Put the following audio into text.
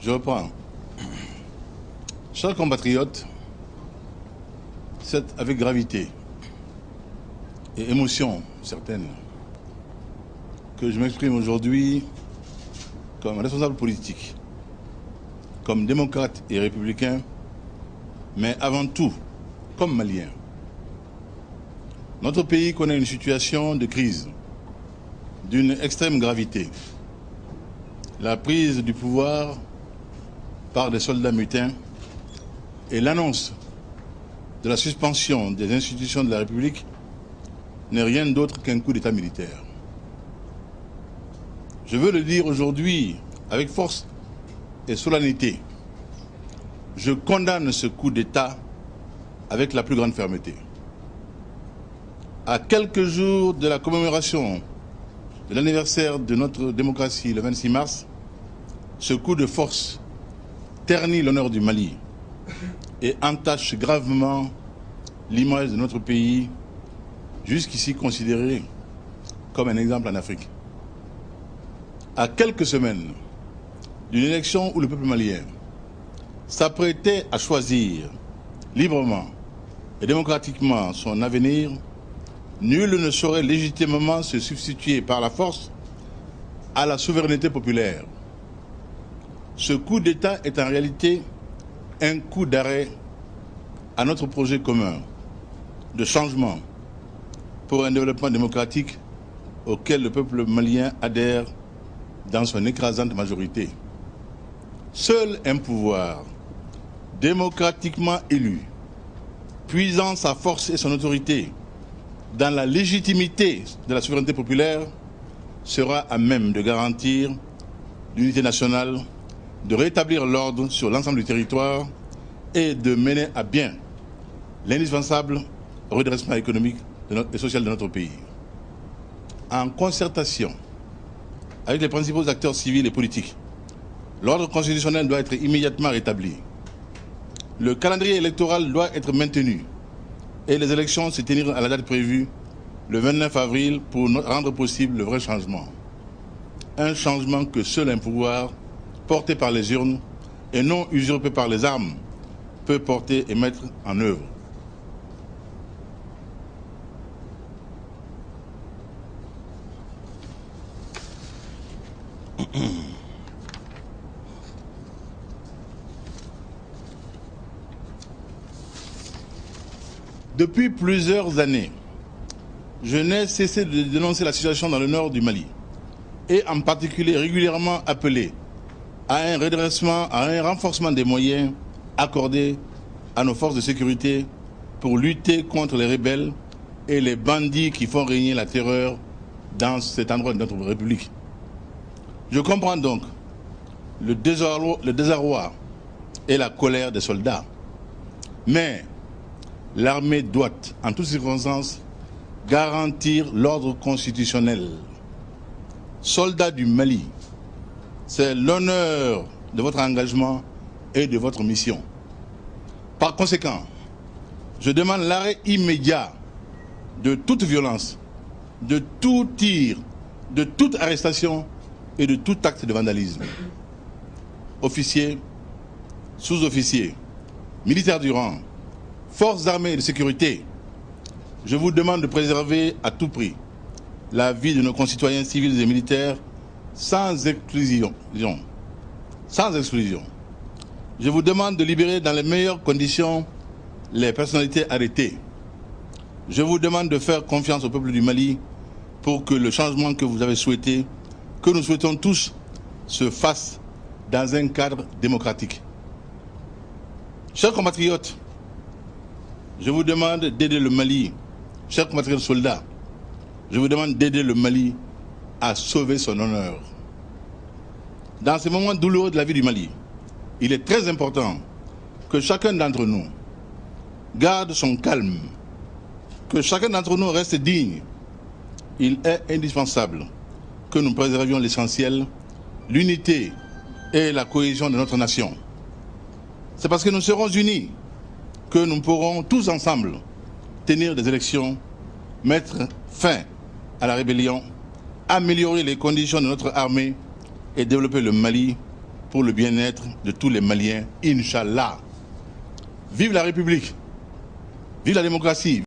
Je reprends. Chers compatriotes, c'est avec gravité et émotion certaine que je m'exprime aujourd'hui comme responsable politique, comme démocrate et républicain, mais avant tout comme malien. Notre pays connaît une situation de crise d'une extrême gravité. La prise du pouvoir par des soldats mutins et l'annonce de la suspension des institutions de la République n'est rien d'autre qu'un coup d'État militaire. Je veux le dire aujourd'hui avec force et solennité. Je condamne ce coup d'État avec la plus grande fermeté. À quelques jours de la commémoration de l'anniversaire de notre démocratie, le 26 mars, ce coup de force ternit l'honneur du Mali et entache gravement l'image de notre pays, jusqu'ici considéré comme un exemple en Afrique. À quelques semaines d'une élection où le peuple malien s'apprêtait à choisir librement et démocratiquement son avenir, nul ne saurait légitimement se substituer par la force à la souveraineté populaire. Ce coup d'État est en réalité un coup d'arrêt à notre projet commun de changement pour un développement démocratique auquel le peuple malien adhère dans son écrasante majorité. Seul un pouvoir démocratiquement élu, puisant sa force et son autorité dans la légitimité de la souveraineté populaire, sera à même de garantir l'unité nationale, de rétablir l'ordre sur l'ensemble du territoire et de mener à bien l'indispensable redressement économique et social de notre pays. En concertation avec les principaux acteurs civils et politiques, l'ordre constitutionnel doit être immédiatement rétabli. Le calendrier électoral doit être maintenu et les élections se tenir à la date prévue, le 29 avril, pour rendre possible le vrai changement. Un changement que seul un pouvoir porté par les urnes et non usurpé par les armes peut porter et mettre en œuvre. Depuis plusieurs années, je n'ai cessé de dénoncer la situation dans le nord du Mali et en particulier régulièrement appelé à un redressement, à un renforcement des moyens accordés à nos forces de sécurité pour lutter contre les rebelles et les bandits qui font régner la terreur dans cet endroit de notre République. Je comprends donc le désarroi et la colère des soldats, mais l'armée doit, en toutes circonstances, garantir l'ordre constitutionnel. Soldats du Mali, c'est l'honneur de votre engagement et de votre mission. Par conséquent, je demande l'arrêt immédiat de toute violence, de tout tir, de toute arrestation et de tout acte de vandalisme. Officiers, sous-officiers, militaires du rang, forces armées et de sécurité, je vous demande de préserver à tout prix la vie de nos concitoyens civils et militaires sans exclusion. Sans exclusion. Je vous demande de libérer dans les meilleures conditions les personnalités arrêtées. Je vous demande de faire confiance au peuple du Mali pour que le changement que vous avez souhaité, que nous souhaitons tous, se fasse dans un cadre démocratique. Chers compatriotes, je vous demande d'aider le Mali, chers compatriotes soldats, je vous demande d'aider le Mali à sauver son honneur. Dans ces moments douloureux de la vie du Mali, il est très important que chacun d'entre nous garde son calme, que chacun d'entre nous reste digne. Il est indispensable que nous préservions l'essentiel, l'unité et la cohésion de notre nation. C'est parce que nous serons unis que nous pourrons tous ensemble tenir des élections, mettre fin à la rébellion, améliorer les conditions de notre armée et développer le Mali pour le bien-être de tous les Maliens, Inch'Allah. Vive la République, vive la démocratie.